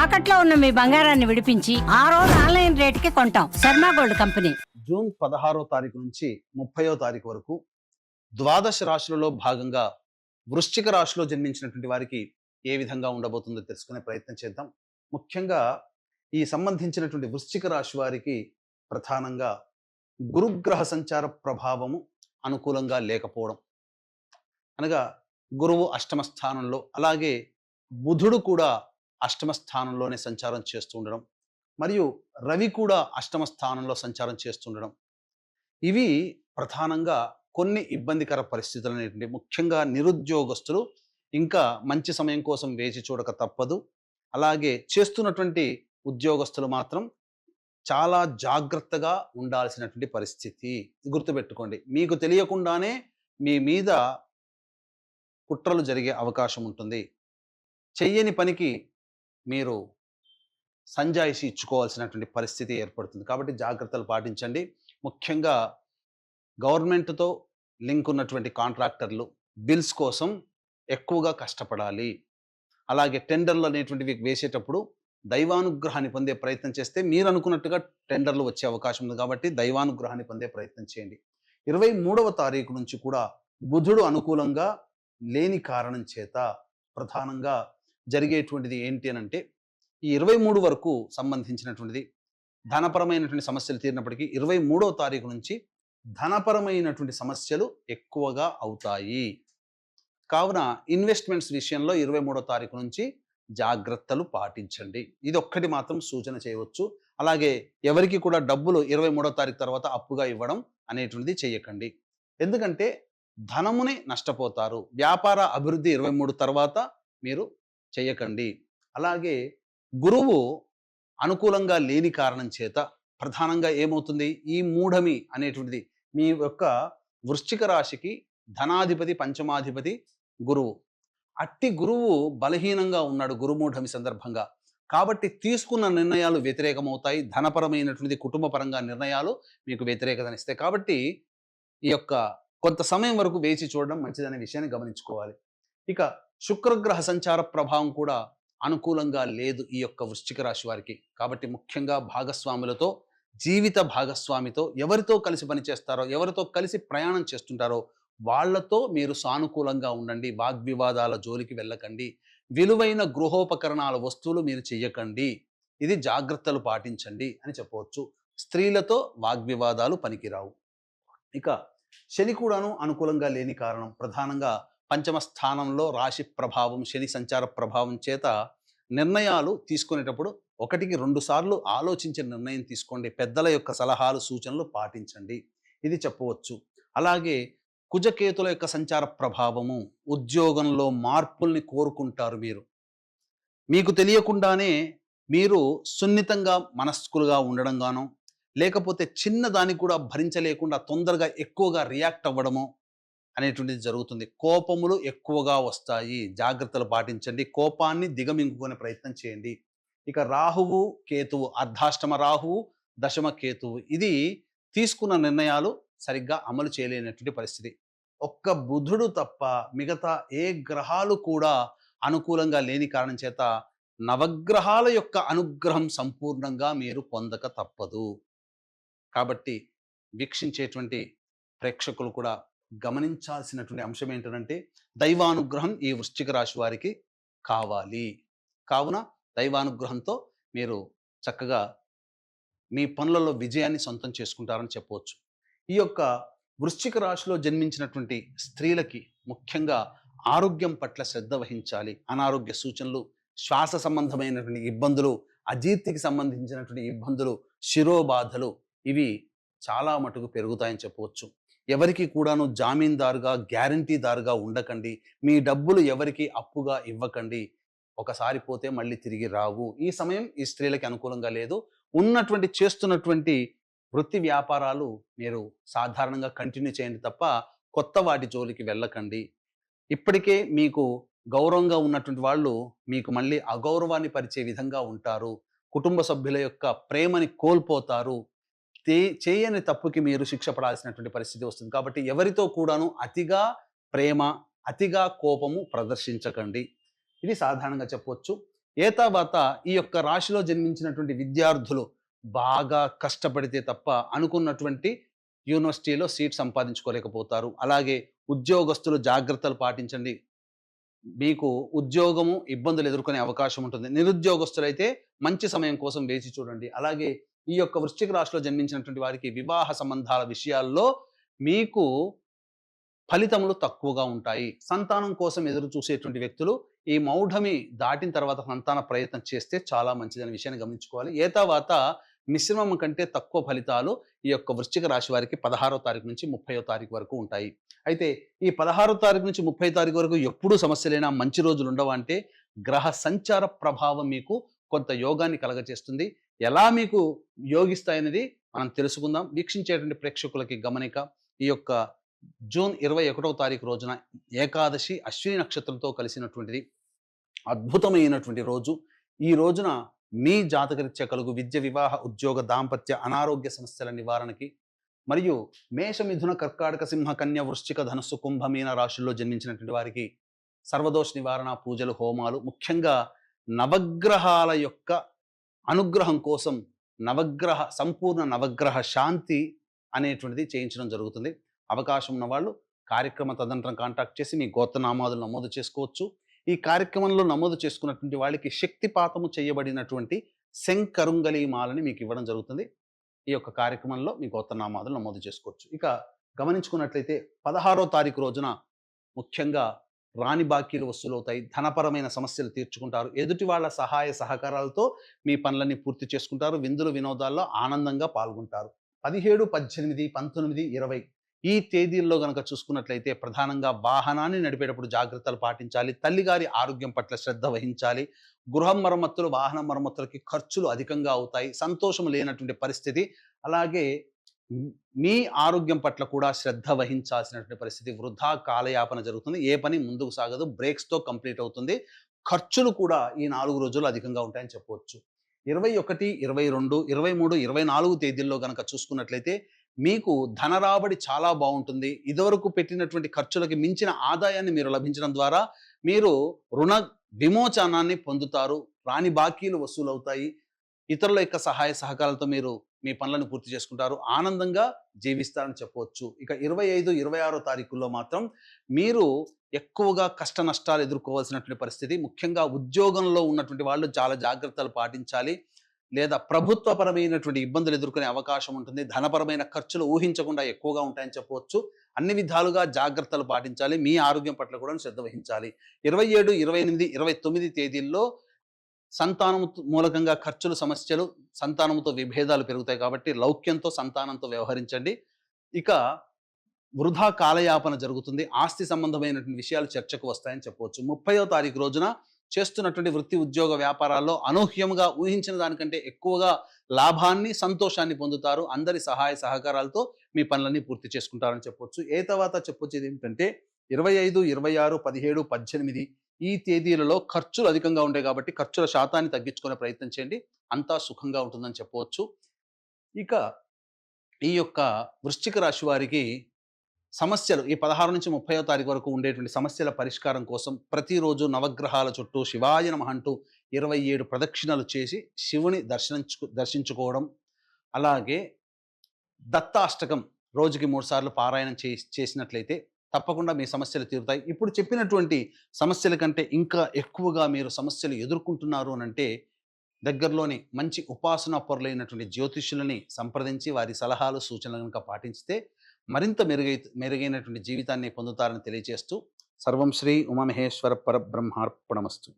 తాకట్లో ఉన్న మీ బంగారాన్ని విడిపించి ఆ రోజు ఆన్లైన్ రేటుకి కొంటాం. Sharma gold company. జూన్ 16వ తారీఖు నుంచి 30వ తారీఖు వరకు ద్వాదశ రాశులలో భాగంగా వృశ్చిక రాశిలో జన్మించినటువంటి వారికి ఏ విధంగా ఉండబోతుందో తెలుసుకునే ప్రయత్నం చేద్దాం. ముఖ్యంగా ఈ సంబంధించినటువంటి వృశ్చిక రాశి వారికి ప్రధానంగా గురుగ్రహ సంచార ప్రభావము అనుకూలంగా లేకపోవడం, అనగా గురువు అష్టమ స్థానంలో, అలాగే బుధుడు కూడా అష్టమ స్థానంలోనే సంచారం చేస్తూ ఉండడం, మరియు రవి కూడా అష్టమ స్థానంలో సంచారం చేస్తుండడం, ఇవి ప్రధానంగా కొన్ని ఇబ్బందికర పరిస్థితులు అనేటువంటి, ముఖ్యంగా నిరుద్యోగస్తులు ఇంకా మంచి సమయం కోసం వేచి చూడక తప్పదు. అలాగే చేస్తున్నటువంటి ఉద్యోగస్తులు మాత్రం చాలా జాగ్రత్తగా ఉండాల్సినటువంటి పరిస్థితి. గుర్తుపెట్టుకోండి, మీకు తెలియకుండానే మీ మీద కుట్రలు జరిగే అవకాశం ఉంటుంది. చెయ్యని పనికి మీరు సంజాయిషి ఇచ్చుకోవాల్సినటువంటి పరిస్థితి ఏర్పడుతుంది. కాబట్టి జాగ్రత్తలు పాటించండి. ముఖ్యంగా గవర్నమెంట్తో లింక్ ఉన్నటువంటి కాంట్రాక్టర్లు బిల్స్ కోసం ఎక్కువగా కష్టపడాలి. అలాగే టెండర్లు అనేటువంటివి వేసేటప్పుడు దైవానుగ్రహాన్ని పొందే ప్రయత్నం చేస్తే మీరు అనుకున్నట్టుగా టెండర్లు వచ్చే అవకాశం ఉంది. కాబట్టి దైవానుగ్రహాన్ని పొందే ప్రయత్నం చేయండి. 23వ తారీఖు నుంచి కూడా బుధుడు అనుకూలంగా లేని కారణం చేత ప్రధానంగా జరిగేటువంటిది ఏంటి అని అంటే, ఈ 23 వరకు సంబంధించినటువంటిది ధనపరమైనటువంటి సమస్యలు తీరినప్పటికీ 23వ తారీఖు నుంచి ధనపరమైనటువంటి సమస్యలు ఎక్కువగా అవుతాయి. కావున ఇన్వెస్ట్మెంట్స్ విషయంలో 23వ తారీఖు నుంచి జాగ్రత్తలు పాటించండి. ఇది ఒక్కటి మాత్రం సూచన చేయవచ్చు. అలాగే ఎవరికి కూడా డబ్బులు 23వ తారీఖు తర్వాత అప్పుగా ఇవ్వడం అనేటువంటిది చేయకండి. ఎందుకంటే ధనముని నష్టపోతారు. వ్యాపార అభివృద్ధి 23 తర్వాత మీరు చేయకండి. అలాగే గురువు అనుకూలంగా లేని కారణం చేత ప్రధానంగా ఏమవుతుంది, ఈ మూఢమి అనేటువంటిది మీ యొక్క వృశ్చిక రాశికి ధనాధిపతి పంచమాధిపతి గురువు. అట్టి గురువు బలహీనంగా ఉన్నాడు గురుమూఢమి సందర్భంగా. కాబట్టి తీసుకున్న నిర్ణయాలు వ్యతిరేకమవుతాయి. ధనపరమైనటువంటి కుటుంబపరంగా నిర్ణయాలు మీకు వ్యతిరేకతనిస్తాయి. కాబట్టి ఈ యొక్క కొంత సమయం వరకు వేచి చూడడం మంచిదనే విషయాన్ని గమనించుకోవాలి. ఇక శుక్రగ్రహ సంచార ప్రభావం కూడా అనుకూలంగా లేదు ఈ యొక్క వృశ్చిక రాశి వారికి. కాబట్టి ముఖ్యంగా భాగస్వాములతో, జీవిత భాగస్వామితో, ఎవరితో కలిసి పనిచేస్తారో, ఎవరితో కలిసి ప్రయాణం చేస్తుంటారో వాళ్లతో మీరు సానుకూలంగా ఉండండి. వాగ్వివాదాల జోలికి వెళ్ళకండి. విలువైన గృహోపకరణాల వస్తువులు మీరు చెయ్యకండి. ఇది జాగ్రత్తలు పాటించండి అని చెప్పవచ్చు. స్త్రీలతో వాగ్వివాదాలు పనికిరావు. ఇక శని కూడాను అనుకూలంగా లేని కారణం ప్రధానంగా పంచమ స్థానంలో రాశి ప్రభావం, శని సంచార ప్రభావం చేత నిర్ణయాలు తీసుకునేటప్పుడు 1కి 2 సార్లు ఆలోచించి నిర్ణయం తీసుకోండి. పెద్దల యొక్క సలహాలు సూచనలు పాటించండి, ఇది చెప్పవచ్చు. అలాగే కుజకేతుల యొక్క సంచార ప్రభావము, ఉద్యోగంలో మార్పుల్ని కోరుకుంటారు. మీకు తెలియకుండానే మీరు సున్నితంగా మనస్కులుగా ఉండడం గానో, లేకపోతే చిన్నదానికి కూడా భరించలేకుండా తొందరగా ఎక్కువగా రియాక్ట్ అవ్వడము అనేటువంటిది జరుగుతుంది. కోపములు ఎక్కువగా వస్తాయి. జాగ్రత్తలు పాటించండి. కోపాన్ని దిగమింగుకునే ప్రయత్నం చేయండి. ఇక రాహువు కేతువు, అర్ధాష్టమ రాహువు, దశమ కేతువు, ఇది తీసుకున్న నిర్ణయాలు సరిగ్గా అమలు చేయలేనటువంటి పరిస్థితి. ఒక్క బుధుడు తప్ప మిగతా ఏ గ్రహాలు కూడా అనుకూలంగా లేని కారణం చేత నవగ్రహాల యొక్క అనుగ్రహం సంపూర్ణంగా మీరు పొందక తప్పదు. కాబట్టి వీక్షించేటువంటి ప్రేక్షకులు కూడా గమనించాల్సినటువంటి అంశం ఏంటంటే, దైవానుగ్రహం ఈ వృశ్చిక రాశి వారికి కావాలి. కావున దైవానుగ్రహంతో మీరు చక్కగా మీ పనులలో విజయాన్ని సొంతం చేసుకుంటారని చెప్పవచ్చు. ఈ యొక్క వృశ్చిక రాశిలో జన్మించినటువంటి స్త్రీలకి ముఖ్యంగా ఆరోగ్యం పట్ల శ్రద్ధ వహించాలి. అనారోగ్య సూచనలు, శ్వాస సంబంధమైనటువంటి ఇబ్బందులు, అజీర్తికి సంబంధించినటువంటి ఇబ్బందులు, శిరోబాధలు, ఇవి చాలా మటుకు పెరుగుతాయని చెప్పవచ్చు. ఎవరికి కూడాను జామీందారుగా, గ్యారంటీదారుగా ఉండకండి. మీ డబ్బులు ఎవరికి అప్పుగా ఇవ్వకండి. ఒకసారి పోతే మళ్ళీ తిరిగి రావు. ఈ సమయం ఈ స్త్రీలకి అనుకూలంగా లేదు. చేస్తున్నటువంటి వృత్తి వ్యాపారాలు మీరు సాధారణంగా కంటిన్యూ చేయండి తప్ప కొత్త వాటి జోలికి వెళ్ళకండి. ఇప్పటికే మీకు గౌరవంగా ఉన్నటువంటి వాళ్ళు మీకు మళ్ళీ అగౌరవాన్ని పరిచే విధంగా ఉంటారు. కుటుంబ సభ్యుల యొక్క ప్రేమని కోల్పోతారు. చేయని తప్పుకి మీరు శిక్ష పడాల్సినటువంటి పరిస్థితి వస్తుంది. కాబట్టి ఎవరితో కూడాను అతిగా ప్రేమ, అతిగా కోపము ప్రదర్శించకండి. ఇది సాధారణంగా చెప్పవచ్చు. తర్వాత ఈ యొక్క రాశిలో జన్మించినటువంటి విద్యార్థులు బాగా కష్టపడితే తప్ప అనుకున్నటువంటి యూనివర్సిటీలో సీట్ సంపాదించుకోలేకపోతారు. అలాగే ఉద్యోగస్తులు జాగ్రత్తలు పాటించండి. మీకు ఉద్యోగము ఇబ్బందులు ఎదుర్కొనే అవకాశం ఉంటుంది. నిరుద్యోగస్తులైతే మంచి సమయం కోసం వేచి చూడండి. అలాగే ఈ యొక్క వృశ్చిక రాశిలో జన్మించినటువంటి వారికి వివాహ సంబంధాల విషయాల్లో మీకు ఫలితములు తక్కువగా ఉంటాయి. సంతానం కోసం ఎదురు చూసేటువంటి వ్యక్తులు ఈ మౌఢమి దాటిన తర్వాత సంతాన ప్రయత్నం చేస్తే చాలా మంచిదనే విషయాన్ని గమనించుకోవాలి. తర్వాత మిశ్రమం కంటే తక్కువ ఫలితాలు ఈ యొక్క వృశ్చిక రాశి వారికి 16వ తారీఖు నుంచి 30వ తారీఖు వరకు ఉంటాయి. అయితే ఈ 16వ తారీఖు నుంచి 30వ తారీఖు వరకు ఎప్పుడు సమస్యలైనా మంచి రోజులు ఉండవా అంటే గ్రహ సంచార ప్రభావం మీకు కొంత యోగాన్ని కలగజేస్తుంది. ఎలా మీకు యోగిస్తాయనేది మనం తెలుసుకుందాం. వీక్షించేటువంటి ప్రేక్షకులకి గమనిక, ఈ యొక్క జూన్ 21వ తారీఖు రోజున ఏకాదశి అశ్విని నక్షత్రంతో కలిసినటువంటిది. అద్భుతమైనటువంటి రోజు. ఈ రోజున మీ జాతకరీత్యా కలుగు విద్య, వివాహ, ఉద్యోగ, దాంపత్య, అనారోగ్య సమస్యల నివారణకి మరియు మేష, మిథున, కర్కాటక, సింహ, కన్య, వృశ్చిక, ధనుస్సు, కుంభ, మీన రాశుల్లో జన్మించినటువంటి వారికి సర్వదోష నివారణ పూజలు, హోమాలు, ముఖ్యంగా నవగ్రహాల యొక్క అనుగ్రహం కోసం సంపూర్ణ నవగ్రహ శాంతి అనేటువంటిది చేయించడం జరుగుతుంది. అవకాశం ఉన్న వాళ్ళు కార్యక్రమ తదనంతరం కాంటాక్ట్ చేసి మీ గోత్రనామాదులు నమోదు చేసుకోవచ్చు. ఈ కార్యక్రమంలో నమోదు చేసుకున్నటువంటి వాళ్ళకి శక్తిపాతము చేయబడినటువంటి శంకరుంగలి మాలని మీకు ఇవ్వడం జరుగుతుంది. ఈ యొక్క కార్యక్రమంలో మీ గోత్రనామాదులు నమోదు చేసుకోవచ్చు. ఇక గమనించుకున్నట్లయితే 16వ తారీఖు రోజున ముఖ్యంగా రాని బాకీలు వసూలవుతాయి. ధనపరమైన సమస్యలు తీర్చుకుంటారు. ఎదుటి వాళ్ళ సహాయ సహకారాలతో మీ పనులన్నీ పూర్తి చేసుకుంటారు. విందులు వినోదాల్లో ఆనందంగా పాల్గొంటారు. 17, 18, 19, 20 ఈ తేదీల్లో గనక చూసుకున్నట్లయితే ప్రధానంగా వాహనాన్ని నడిపేటప్పుడు జాగ్రత్తలు పాటించాలి. తల్లిగారి ఆరోగ్యం పట్ల శ్రద్ధ వహించాలి. గృహం మరమ్మతులు, వాహన మరమ్మతులకి ఖర్చులు అధికంగా అవుతాయి. సంతోషం లేనటువంటి పరిస్థితి. అలాగే మీ ఆరోగ్యం పట్ల కూడా శ్రద్ధ వహించాల్సినటువంటి పరిస్థితి. వృధా కాలయాపన జరుగుతుంది. ఏ పని ముందుకు సాగదు. బ్రేక్స్తో కంప్లీట్ అవుతుంది. ఖర్చులు కూడా ఈ 4 రోజులు అధికంగా ఉంటాయని చెప్పవచ్చు. 21, 22, 23, 24 తేదీల్లో గనక చూసుకున్నట్లయితే మీకు ధన రాబడి చాలా బాగుంటుంది. ఇదివరకు పెట్టినటువంటి ఖర్చులకి మించిన ఆదాయాన్ని మీరు లభించడం ద్వారా మీరు రుణ విమోచనాన్ని పొందుతారు. రాని బాకీలు వసూలవుతాయి. ఇతరుల యొక్క సహాయ సహకారాలతో మీరు మీ పనులను పూర్తి చేసుకుంటారు. ఆనందంగా జీవిస్తారని చెప్పవచ్చు. ఇక 25, 26 తారీఖుల్లో మాత్రం మీరు ఎక్కువగా కష్ట నష్టాలు ఎదుర్కోవాల్సినటువంటి పరిస్థితి. ముఖ్యంగా ఉద్యోగంలో ఉన్నటువంటి వాళ్ళు చాలా జాగ్రత్తలు పాటించాలి. లేదా ప్రభుత్వపరమైనటువంటి ఇబ్బందులు ఎదుర్కొనే అవకాశం ఉంటుంది. ధనపరమైన ఖర్చులు ఊహించకుండా ఎక్కువగా ఉంటాయని చెప్పవచ్చు. అన్ని విధాలుగా జాగ్రత్తలు పాటించాలి. మీ ఆరోగ్యం పట్ల కూడా శ్రద్ధ వహించాలి. 27, 28, 29 తేదీల్లో సంతానము మూలకంగా ఖర్చులు, సమస్యలు, సంతానంతో విభేదాలు పెరుగుతాయి కాబట్టి లౌక్యంతో, సంతానంతో వ్యవహరించండి. ఇక వృధా కాలయాపన జరుగుతుంది. ఆస్తి సంబంధమైనటువంటి విషయాలు చర్చకు వస్తాయని చెప్పవచ్చు. 30వ తారీఖు రోజున చేస్తున్నటువంటి వృత్తి, ఉద్యోగ, వ్యాపారాల్లో అనూహ్యంగా ఊహించిన దానికంటే ఎక్కువగా లాభాన్ని, సంతోషాన్ని పొందుతారు. అందరి సహాయ సహకారాలతో మీ పనులన్నీ పూర్తి చేసుకుంటారని చెప్పవచ్చు. తర్వాత చెప్పొచ్చేది ఏమిటంటే 25, 26, 17, 18 ఈ తేదీలలో ఖర్చులు అధికంగా ఉంటాయి కాబట్టి ఖర్చుల శాతాన్ని తగ్గించుకునే ప్రయత్నం చేయండి. అంతా సుఖంగా ఉంటుందని చెప్పవచ్చు. ఇక ఈ యొక్క వృశ్చిక రాశి వారికి సమస్యలు ఈ 16 నుంచి 30వ తారీఖు వరకు ఉండేటువంటి సమస్యల పరిష్కారం కోసం ప్రతిరోజు నవగ్రహాల చుట్టూ శివాయ నమః అంటూ 27 ప్రదక్షిణలు చేసి శివుని దర్శించుకోవడం, అలాగే దత్తాష్టకం రోజుకి 3 సార్లు పారాయణం చేసినట్లయితే తప్పకుండా మీ సమస్యలు తీరుతాయి. ఇప్పుడు చెప్పినటువంటి సమస్యల కంటే ఇంకా ఎక్కువగా మీరు సమస్యలు ఎదుర్కొంటున్నారు అనంటే దగ్గరలోని మంచి ఉపాసనా పరులైనటువంటి జ్యోతిష్యులని సంప్రదించి వారి సలహాలు, సూచనలు కనుక పాటించితే మరింత మెరుగైనటువంటి జీవితాన్ని పొందుతారని తెలియజేస్తూ సర్వం శ్రీ ఉమామహేశ్వర పరబ్రహ్మార్పణమస్తు.